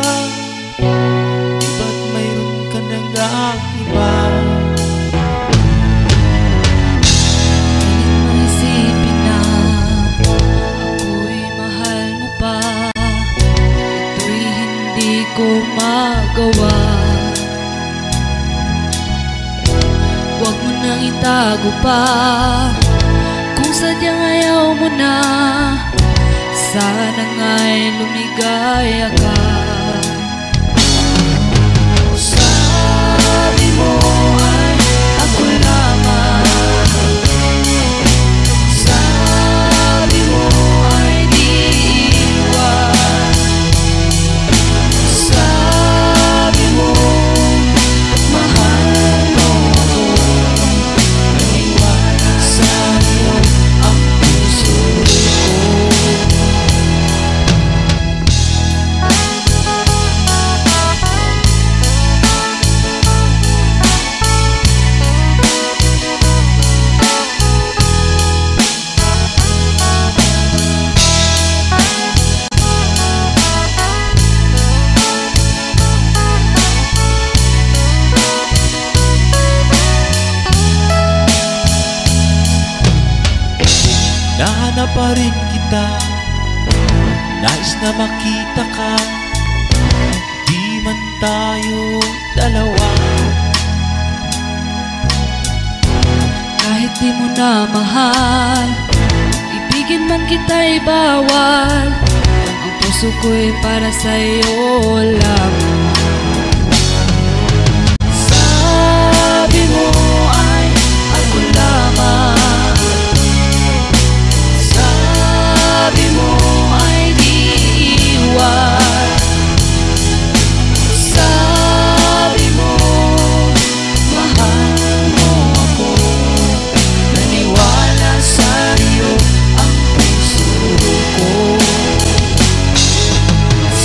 di ba't mayroon ka nang iba? magawa. Huwag mo nang itago pa, kung sadyang ayaw mo na, sana nga'y lumigaya ka. Sabi mo ay ako lamang, sabi mo ay di iwan, sabi mo mahal mo ako, naniwala sa'yo ang puso ko. Nahanap pa rin kita, nais na makita ka, di man tayo dalawa. Kahit di mo na mahal, ibigin man kita'y bawal, ang puso ko'y para sa'yo lamang. Sabi mo ay ako lamang, sabi mo ay di iwan, sabi mo mahal mo ako, naniwala sa'yo ang puso ko.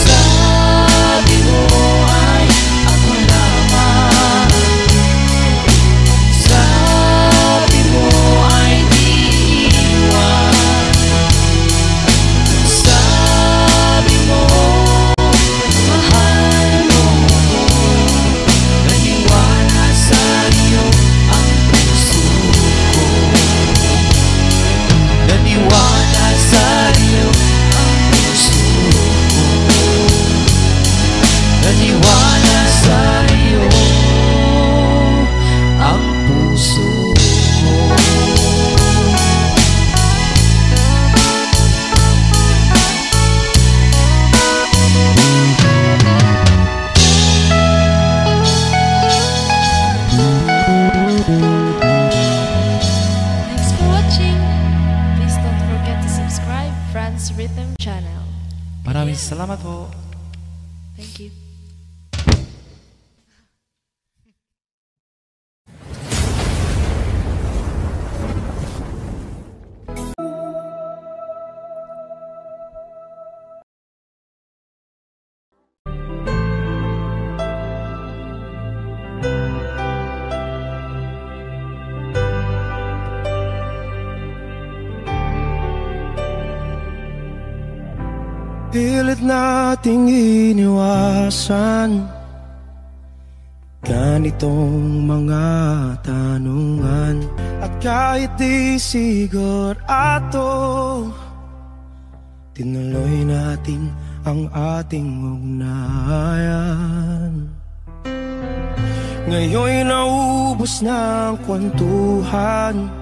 Sabi mo ay ako lamang, sabi mo ay di iwan, sabi mo mahal mo ako, naniwala sa'yo ang puso ko. Naniwala sa'yo Ang puso ko, naniwala sa'yo ang puso ko. Thanks for watching. Please don't forget to subscribe Franz Rhythm channel. Maraming salamat po. Thank you. Pilit nating iniwasan ganitong mga tanungan, at kahit di sigurado, tinuloy natin ang ating ugnayan. Ngayon'y naubos na ang kwentuhan,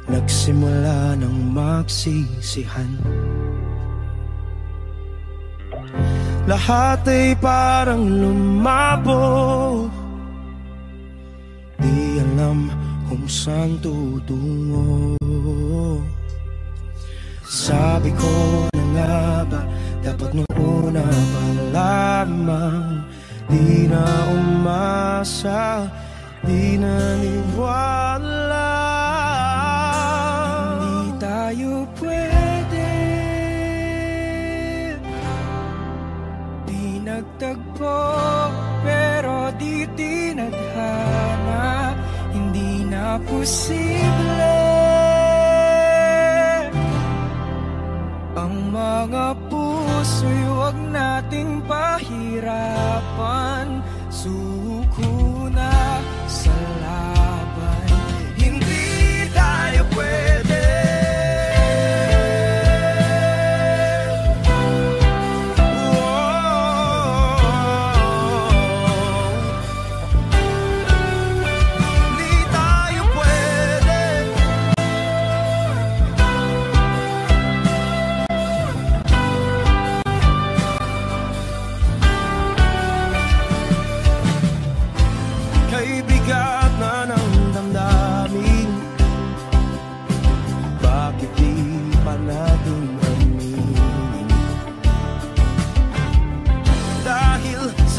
nagsimula ng magsisihan. Lahat ay parang lumabo, di alam kung saan tutungo. Sabi ko na nga ba, dapat nung una pa lamang, di na umasa, di naniwala. Hindi tayo pwede, di nagtagpo, pero di tinadhana, hindi na posible. Ang mga puso'y huwag nating pahirapan, suko na sa laban, hindi tayo pwede.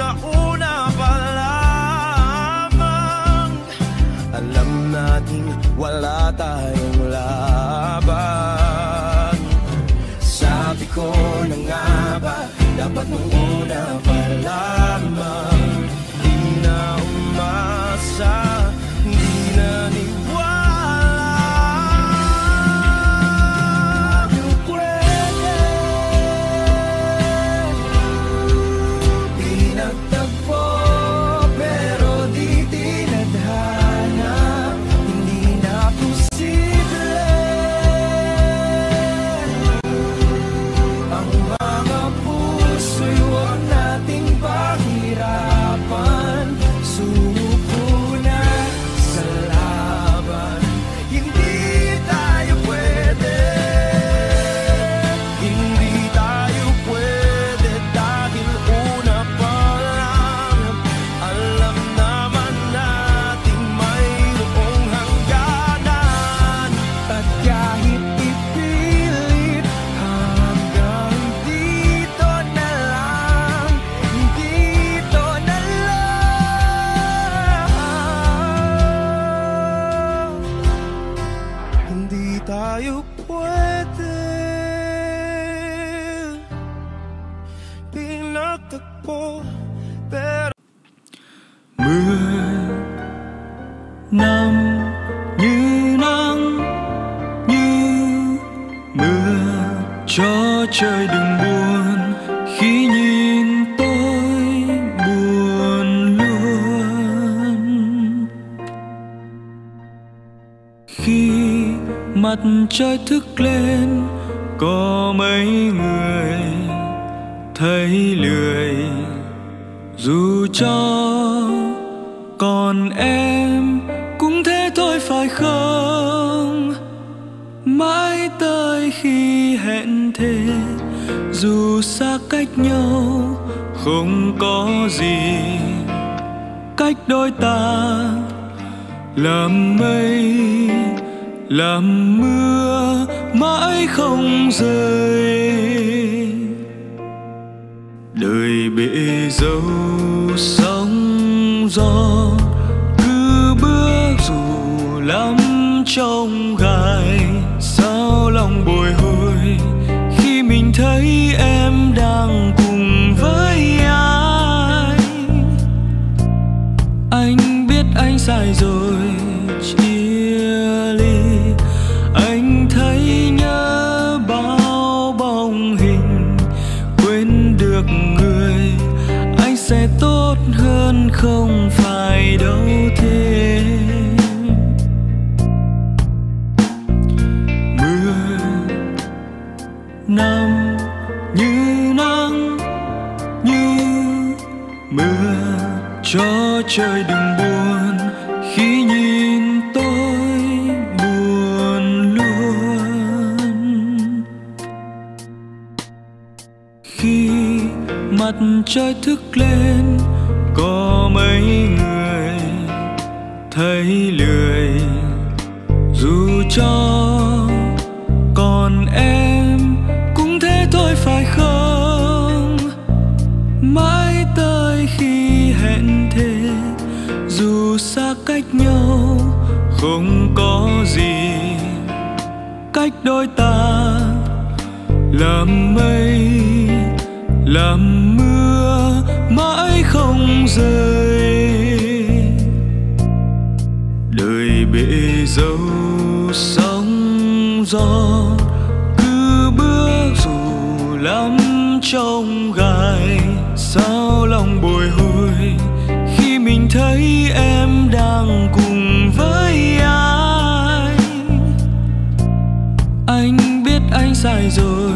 sa una pa lamang. Alam nating wala tayong laban. Sabi ko na nga ba, dapat nung una pa lamang. Di na umasa, di na trời đừng buồn khi nhìn tôi buồn luôn. Khi mặt trời thức lên có mấy người thấy lười, dù cho còn em cũng thế thôi phải không? Mãi tới khi hẹn thề, dù xa cách nhau không có gì cách đôi ta. Làm mây làm mưa mãi không rơi, đời bể dâu sóng gió cứ bước dù lắm trong gai. Sao lòng bồi hồi khi mình thấy em đang cùng với ai? Anh biết anh sai rồi chia ly, anh thấy nhớ bao bóng hình. Quên được người anh sẽ tốt hơn không phải đâu thế. Năm như nắng như mưa, cho trời đừng buồn khi nhìn tôi buồn luôn. Khi mặt trời thức lên có mấy người thấy lười, dù cho còn em cũng thế thôi phải không? Mãi tới khi hẹn thề, dù xa cách nhau không có gì cách đôi ta. Làm mây làm mưa mãi không rơi, đời bể dâu sóng gió cứ bước dù lắm trong gai. Sao lòng bồi hồi khi mình thấy em đang cùng với ai? Anh biết anh sai rồi